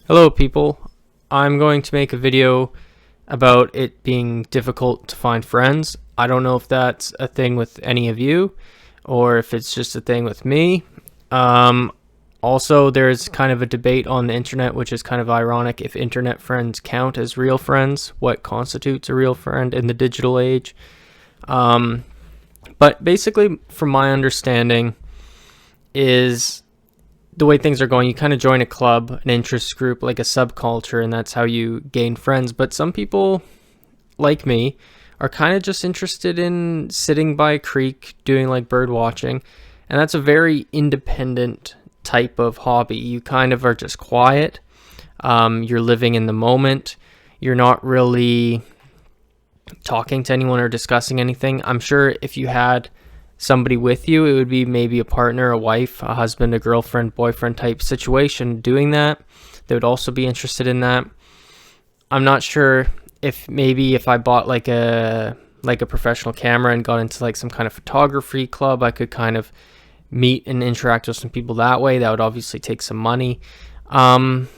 Hello people, I'm going to make a video about it being difficult to find friends. I don't know if that's a thing with any of you or if it's just a thing with me. Also, there's kind of a debate on the internet, which is kind of ironic, if internet friends count as real friends, what constitutes a real friend in the digital age. But basically, from my understanding, is the way things are going, you kind of join a club, an interest group, like a subculture, and that's how you gain friends. But some people, like me, are kind of just interested in sitting by a creek, doing like bird watching, and that's a very independent type of hobby. You kind of are just quiet. You're living in the moment. You're not really talking to anyone or discussing anything. I'm sure if you had somebody with you, it would be maybe a partner, a wife, a husband, a girlfriend, boyfriend type situation doing that. They would also be interested in that. I'm not sure if I bought like a professional camera and got into like some kind of photography club, I could kind of meet and interact with some people that way. That would obviously take some money. But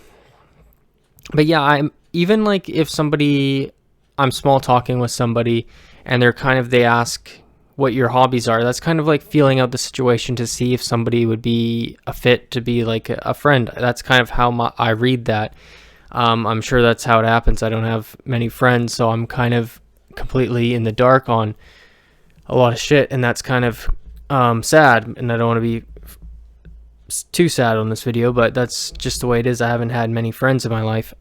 yeah, I'm even like if I'm small talking with somebody and they ask what your hobbies are, that's kind of like feeling out the situation to see if somebody would be a fit to be like a friend. That's kind of how I read that. I'm sure that's how it happens. I don't have many friends, so I'm kind of completely in the dark on a lot of shit, and that's kind of sad, and I don't want to be too sad on this video, but that's just the way it is. I haven't had many friends in my life.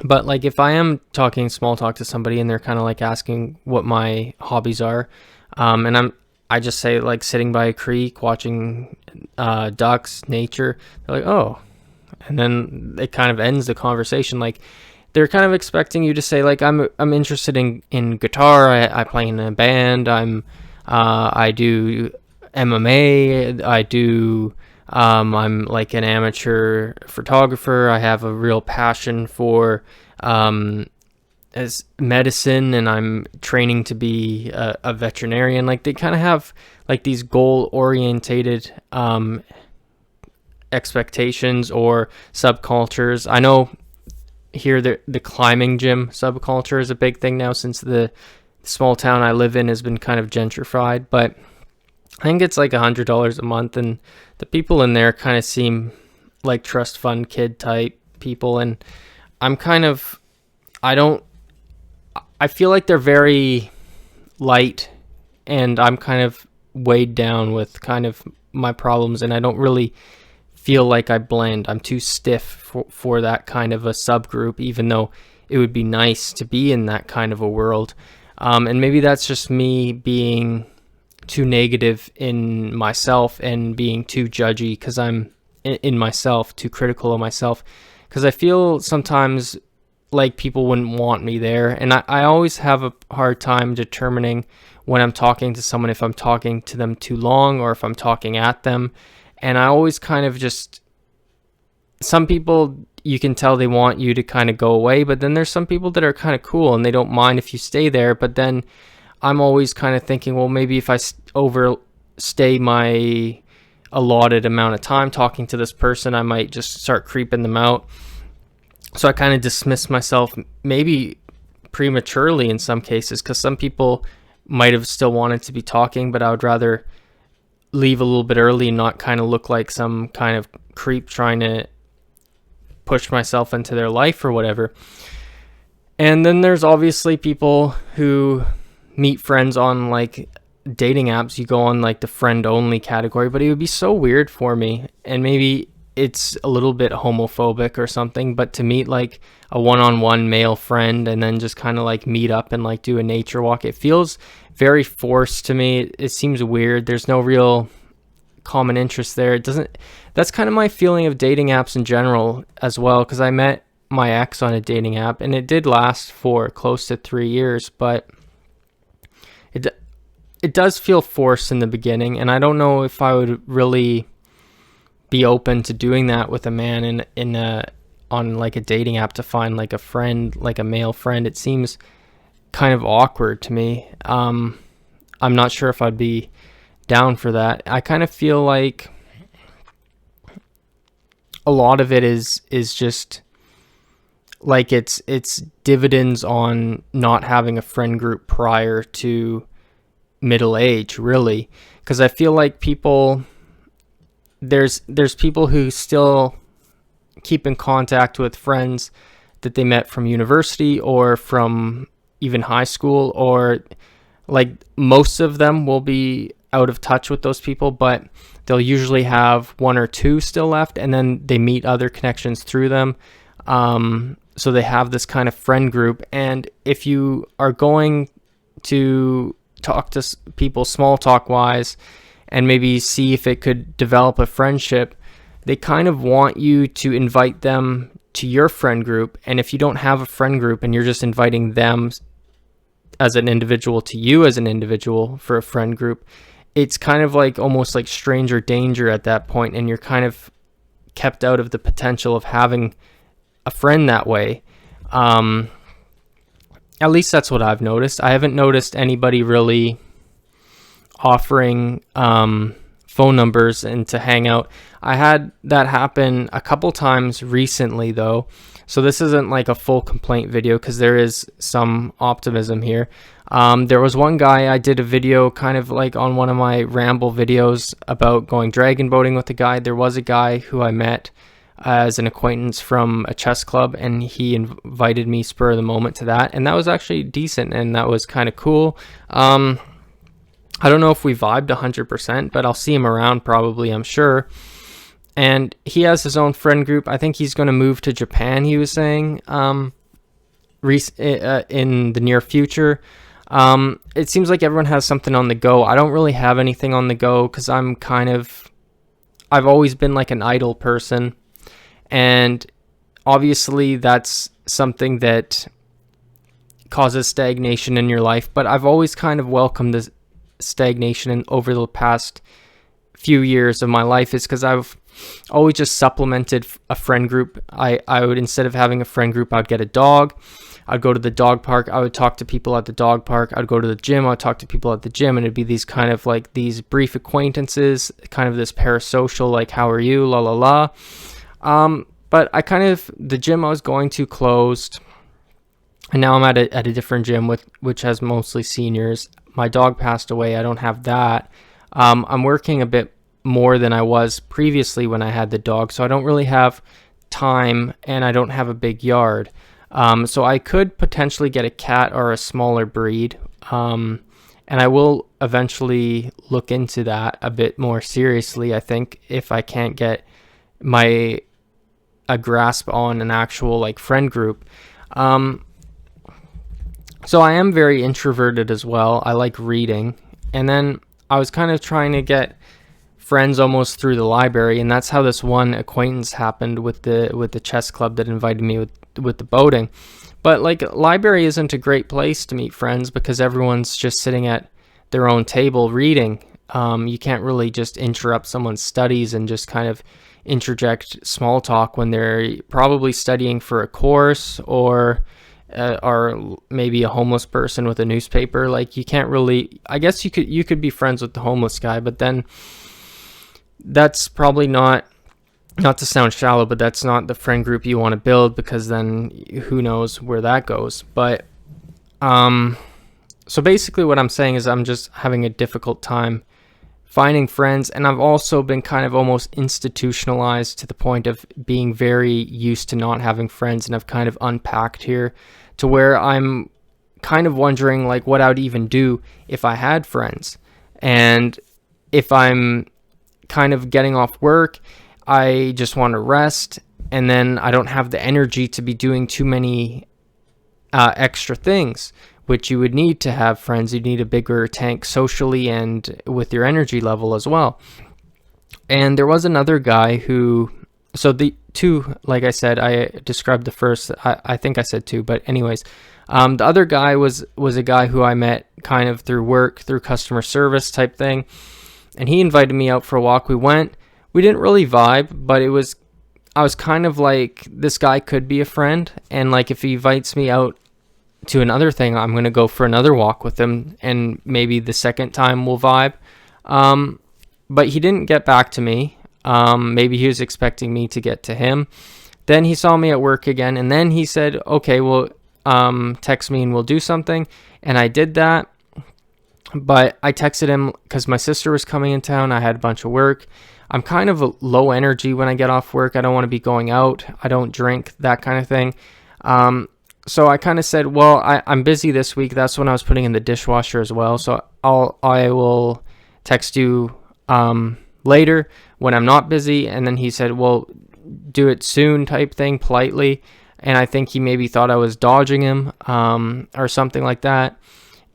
But like if I am talking small talk to somebody and they're kind of like asking what my hobbies are, and I just say like sitting by a creek, watching ducks, nature, they're like, oh, and then it kind of ends the conversation. Like they're kind of expecting you to say like, I'm interested in guitar, I play in a band, I do MMA, I'm like an amateur photographer. I have a real passion for as medicine, and I'm training to be a veterinarian. Like they kind of have like these goal orientated expectations or subcultures. I know here the climbing gym subculture is a big thing now since the small town I live in has been kind of gentrified, but I think it's like $100 a month, and the people in there kind of seem like trust fund kid type people, and I feel like they're very light, and I'm kind of weighed down with kind of my problems, and I don't really feel like I blend. I'm too stiff for that kind of a subgroup, even though it would be nice to be in that kind of a world. And maybe that's just me being too negative in myself and being too judgy because I'm in myself, too critical of myself, because I feel sometimes like people wouldn't want me there, and I always have a hard time determining when I'm talking to someone if I'm talking to them too long or if I'm talking at them. And I always kind of just, some people you can tell they want you to kind of go away, but then there's some people that are kind of cool and they don't mind if you stay there. But then I'm always kind of thinking, well, maybe if I overstay my allotted amount of time talking to this person, I might just start creeping them out. So I kind of dismiss myself, maybe prematurely in some cases, because some people might have still wanted to be talking, but I would rather leave a little bit early and not kind of look like some kind of creep trying to push myself into their life or whatever. And then there's obviously people who meet friends on like dating apps. You go on like the friend only category, but it would be so weird for me, and maybe it's a little bit homophobic or something, but to meet like a one-on-one male friend and then just kind of like meet up and like do a nature walk, it feels very forced to me. It seems weird. There's no real common interest there. That's kind of my feeling of dating apps in general as well, because I met my ex on a dating app and it did last for close to 3 years, but it does feel forced in the beginning, and I don't know if I would really be open to doing that with a man on like a dating app to find like a friend, like a male friend. It seems kind of awkward to me. I'm not sure if I'd be down for that. I kind of feel like a lot of it is just like it's dividends on not having a friend group prior to middle age, really, because I feel like there's people who still keep in contact with friends that they met from university or from even high school, or like most of them will be out of touch with those people, but they'll usually have one or two still left, and then they meet other connections through them. So they have this kind of friend group. And if you are going to talk to people small talk wise and maybe see if it could develop a friendship, they kind of want you to invite them to your friend group. And if you don't have a friend group and you're just inviting them as an individual to you as an individual for a friend group, it's kind of like almost like stranger danger at that point, and you're kind of kept out of the potential of having a friend that way. At least that's what I've noticed. I haven't noticed anybody really offering phone numbers and to hang out. I had that happen a couple times recently, though. So this isn't like a full complaint video, because there is some optimism here. There was one guy, I did a video kind of like on one of my ramble videos about going dragon boating with a guy. There was a guy who I met as an acquaintance from a chess club, and he invited me spur of the moment to that, and that was actually decent, and that was kind of cool. I don't know if we vibed 100%, but I'll see him around probably, I'm sure. And he has his own friend group. I think he's going to move to Japan, he was saying, in the near future. It seems like everyone has something on the go. I don't really have anything on the go, because I've always been like an idle person. And obviously that's something that causes stagnation in your life, but I've always kind of welcomed this stagnation over the past few years of my life, is because I've always just supplemented a friend group. I would, instead of having a friend group, I'd get a dog. I'd go to the dog park. I would talk to people at the dog park. I'd go to the gym. I'd talk to people at the gym, and it'd be these kind of like these brief acquaintances, kind of this parasocial, like, how are you, la la la. But the gym I was going to closed, and now I'm at a different gym which has mostly seniors. My dog passed away. I don't have that. I'm working a bit more than I was previously when I had the dog, so I don't really have time, and I don't have a big yard. So I could potentially get a cat or a smaller breed. And I will eventually look into that a bit more seriously, I think, if I can't get a grasp on an actual like friend group. So I am very introverted as well. I like reading. And then I was kind of trying to get friends almost through the library, and that's how this one acquaintance happened with the chess club that invited me with the boating. But like, library isn't a great place to meet friends, because everyone's just sitting at their own table reading. You can't really just interrupt someone's studies and just kind of interject small talk when they're probably studying for a course, or maybe a homeless person with a newspaper. Like, you can't really, I guess you could be friends with the homeless guy, but then that's probably not to sound shallow, but that's not the friend group you want to build, because then who knows where that goes. But so basically what I'm saying is I'm just having a difficult time finding friends, and I've also been kind of almost institutionalized to the point of being very used to not having friends, and I've kind of unpacked here to where I'm kind of wondering like what I would even do if I had friends. And if I'm kind of getting off work, I just want to rest, and then I don't have the energy to be doing too many extra things, which you would need to have friends. You'd need a bigger tank socially and with your energy level as well. And there was another guy who, so the two, like I said, I described the first, I think I said two, but anyways, the other guy was a guy who I met kind of through work, through customer service type thing. And he invited me out for a walk. We didn't really vibe, but I was kind of like, this guy could be a friend. And like, if he invites me out to another thing, I'm going to go for another walk with him, and maybe the second time we'll vibe. But he didn't get back to me. Maybe he was expecting me to get to him. Then he saw me at work again, and then he said, okay, well, text me and we'll do something. And I did that. But I texted him because my sister was coming in town. I had a bunch of work. I'm kind of low energy when I get off work. I don't want to be going out. I don't drink, that kind of thing. So I kind of said, well, I'm busy this week. That's when I was putting in the dishwasher as well. So I will text you later when I'm not busy. And then he said, well, do it soon type thing, politely. And I think he maybe thought I was dodging him or something like that.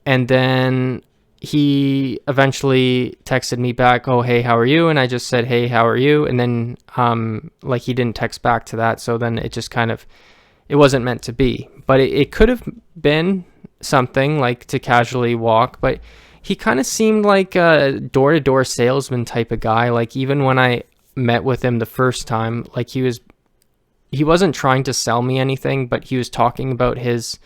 And then he eventually texted me back, oh, hey, how are you? And I just said, hey, how are you? And then like he didn't text back to that. So then it just kind of, it wasn't meant to be. But it could have been something like to casually walk. But he kind of seemed like a door-to-door salesman type of guy. Like even when I met with him the first time, like he wasn't trying to sell me anything, but he was talking about his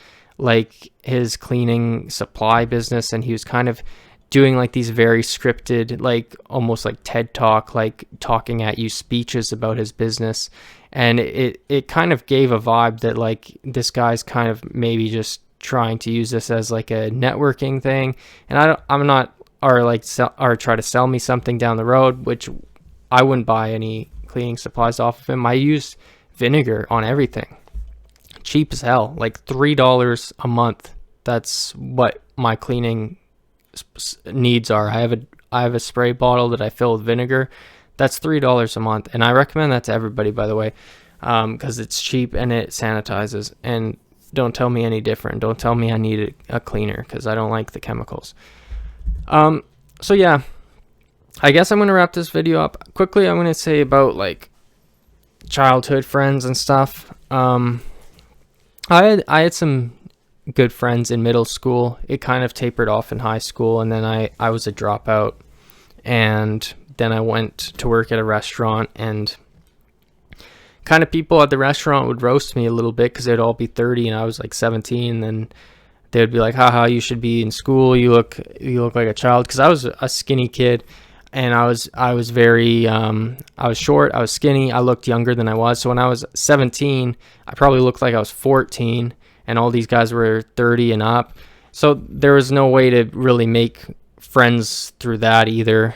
cleaning supply business, and he was kind of doing like these very scripted, like almost like TED Talk, like talking at you speeches about his business. And it kind of gave a vibe that like this guy's kind of maybe just trying to use this as like a networking thing. And I'm not, or like or try to sell me something down the road, which I wouldn't buy any cleaning supplies off of him. I use vinegar on everything. Cheap as hell, like $3 a month. That's what my cleaning needs are. I have a spray bottle that I fill with vinegar. That's $3 a month, and I recommend that to everybody, by the way, because it's cheap and it sanitizes. And don't tell me any different. Don't tell me I need a cleaner, because I don't like the chemicals. So yeah, I guess I'm gonna wrap this video up quickly. I'm gonna say about like childhood friends and stuff. I had some good friends in middle school. It kind of tapered off in high school, and then I was a dropout, and then I went to work at a restaurant, and kind of people at the restaurant would roast me a little bit because they'd all be 30 and I was like 17, and they would be like, haha, you should be in school, you look like a child, because I was a skinny kid, and I was very I was short, I was skinny, I looked younger than I was. So when I was 17, I probably looked like I was 14, and all these guys were 30 and up. So there was no way to really make friends through that either.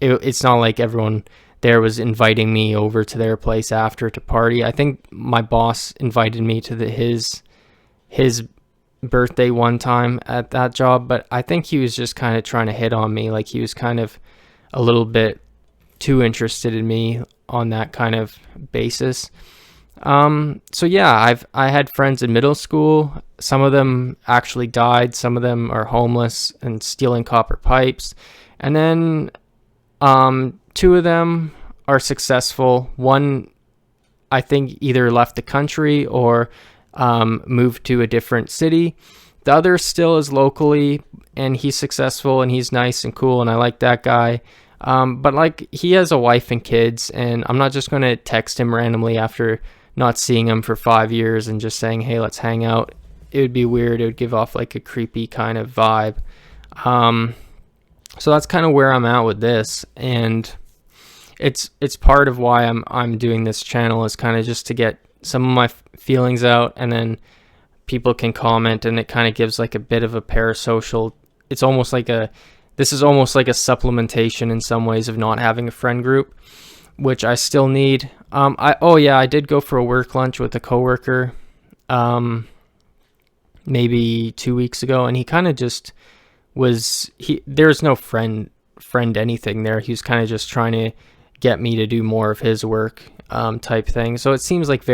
It's not like everyone there was inviting me over to their place after to party. I think my boss invited me to his birthday one time at that job, but I think he was just kind of trying to hit on me. Like he was kind of a little bit too interested in me on that kind of basis. So yeah, I had friends in middle school. Some of them actually died. Some of them are homeless and stealing copper pipes. And then two of them are successful. One, I think, either left the country or moved to a different city. The other still is locally, and he's successful, and he's nice and cool, and I like that guy. But like, he has a wife and kids, and I'm not just going to text him randomly after not seeing him for 5 years and just saying, hey, let's hang out. It would be weird. It would give off like a creepy kind of vibe. So that's kind of where I'm at with this, and it's part of why I'm doing this channel, is kind of just to get some of my feelings out, and then people can comment, and it kind of gives like a bit of a parasocial. This is almost like a supplementation in some ways of not having a friend group, which I still need. I did go for a work lunch with a coworker maybe 2 weeks ago, and he kind of just there's no friend anything there. He was kind of just trying to get me to do more of his work type thing. So it seems like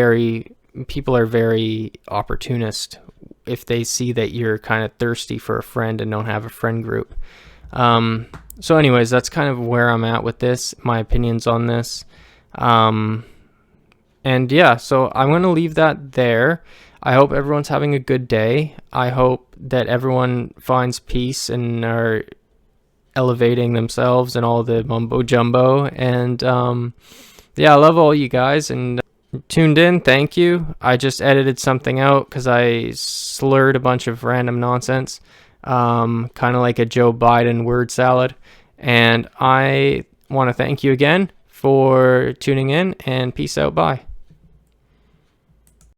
people are very opportunist if they see that you're kind of thirsty for a friend and don't have a friend group. So anyways, that's kind of where I'm at with this, my opinions on this. And yeah, so I'm going to leave that there. I hope everyone's having a good day. I hope that everyone finds peace and are elevating themselves and all the mumbo jumbo. And yeah, I love all you guys, and tuned in. Thank you. I just edited something out because I slurred a bunch of random nonsense, kind of like a Joe Biden word salad. And I want to thank you again for tuning in, and peace out. Bye.